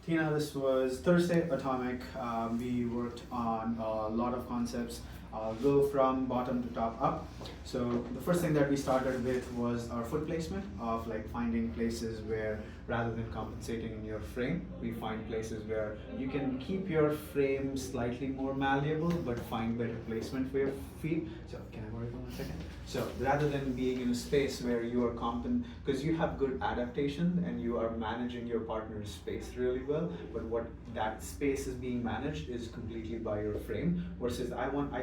Tina, this was Thursday Atomic. We worked on a lot of concepts. I'll go from bottom to top up. So the first thing that we started with was our foot placement of like finding places where rather than compensating in your frame, we find places where you can keep your frame slightly more malleable but find better placement for your feet. So can I borrow for 1 second? So rather than being in a space where you are because you have good adaptation and you are managing your partner's space really well, but what that space is being managed is completely by your frame versus I want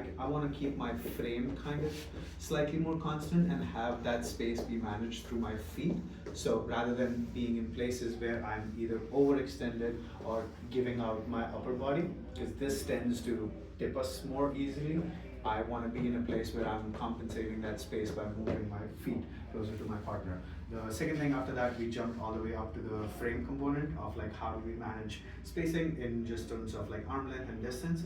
to keep my frame kind of slightly more constant and have that space be managed through my feet. So rather than being in places where I'm either overextended or giving out my upper body, because this tends to tip us more easily, I want to be in a place where I'm compensating that space by moving my feet closer to my partner. The second thing after that, we jumped all the way up to the frame component of like how do we manage spacing in just terms of like arm length and distance.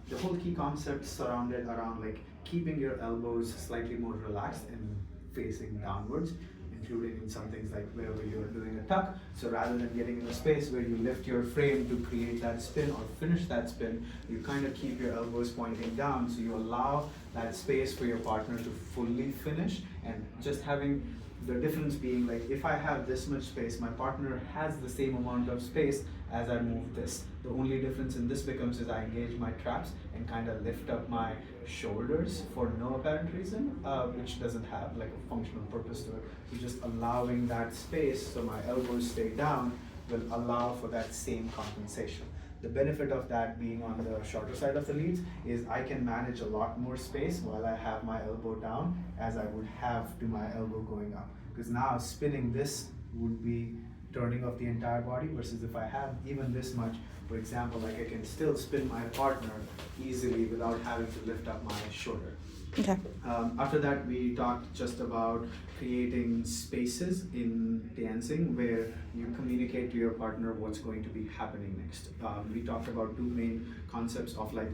The whole key concept surrounded around like keeping your elbows slightly more relaxed and facing downwards, including in some things like wherever you're doing a tuck. So rather than getting in a space where you lift your frame to create that spin or finish that spin, you kind of keep your elbows pointing down, so you allow that space for your partner to fully finish. And just having the difference being like if I have this much space, my partner has the same amount of space as I move this. The only difference in this becomes is I engage my traps and kind of lift up my shoulders for no apparent reason, which doesn't have like a functional purpose to it. So just allowing that space so my elbows stay down will allow for that same compensation. The benefit of that being on the shorter side of the leads is I can manage a lot more space while I have my elbow down as I would have to my elbow going up. Because now spinning this would be turning of the entire body versus if I have even this much, for example, like I can still spin my partner easily without having to lift up my shoulder. Okay. After that, we talked just about creating spaces in dancing where you communicate to your partner what's going to be happening next. We talked about two main concepts of like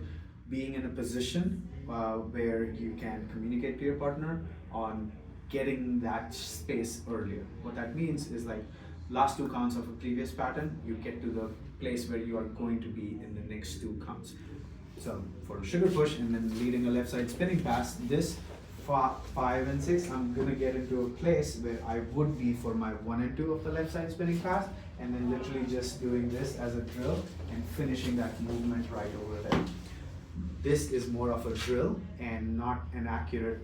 being in a position where you can communicate to your partner on getting that space earlier. What that means is like last two counts of a previous pattern, you get to the place where you are going to be in the next two counts. So for a sugar push and then leading a left side spinning pass, this 5 and 6, I'm gonna get into a place where I would be for my 1 and 2 of the left side spinning pass, and then literally just doing this as a drill and finishing that movement right over there. This is more of a drill and not an accurate,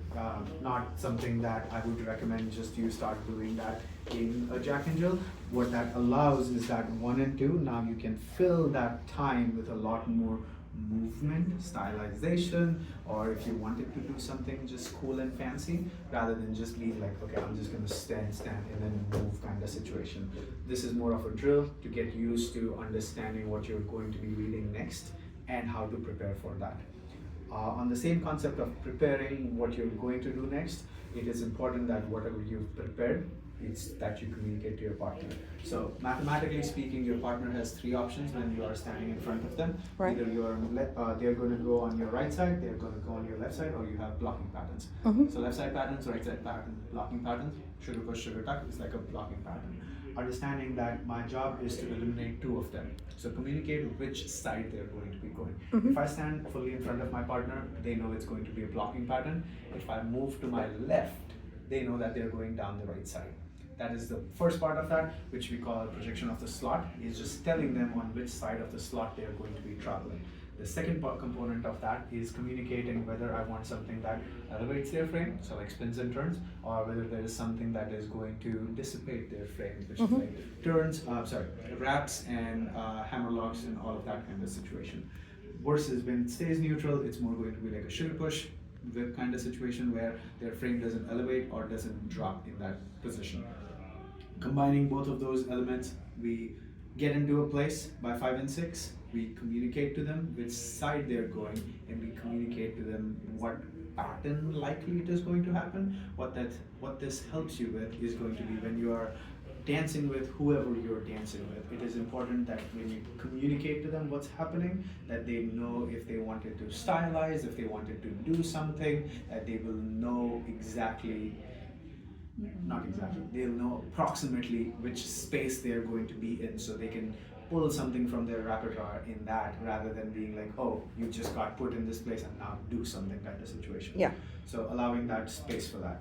not something that I would recommend just you start doing that in a jack and Jill. What that allows is that 1 and 2, now you can fill that time with a lot more movement, stylization, or if you wanted to do something just cool and fancy, rather than just be like, okay, I'm just gonna stand, and then move kind of situation. This is more of a drill to get used to understanding what you're going to be reading next and how to prepare for that. On the same concept of preparing what you're going to do next, it is important that whatever you've prepared, it's that you communicate to your partner. So mathematically speaking, your partner has 3 options when you are standing in front of them. Right. Either they're going to go on your right side, they're going to go on your left side, or you have blocking patterns. So left side patterns, right side pattern, blocking patterns, sugar push, sugar tuck is like a blocking pattern. Understanding that my job is to eliminate 2 of them. So communicate which side they're going to be going. If I stand fully in front of my partner, they know it's going to be a blocking pattern. If I move to my left, they know that they're going down the right side. That is the first part of that, which we call projection of the slot, is just telling them on which side of the slot they are going to be traveling. The second component of that is communicating whether I want something that elevates their frame, so like spins and turns, or whether there is something that is going to dissipate their frame, which is like turns, wraps and hammer locks and all of that kind of situation. Versus when it stays neutral, it's more going to be like a sugar push whip kind of situation where their frame doesn't elevate or doesn't drop in that position. Combining both of those elements, we get into a place by 5 and 6, we communicate to them which side they're going, and we communicate to them what pattern likely it is going to happen. What this helps you with is going to be when you are dancing with whoever you're dancing with. It is important that when you communicate to them what's happening, that they know if they wanted to stylize, if they wanted to do something, that they will know exactly not exactly, they'll know approximately which space they're going to be in, so they can pull something from their repertoire in that, rather than being like, oh, you just got put in this place and now do something kind of situation. Yeah. So allowing that space for that.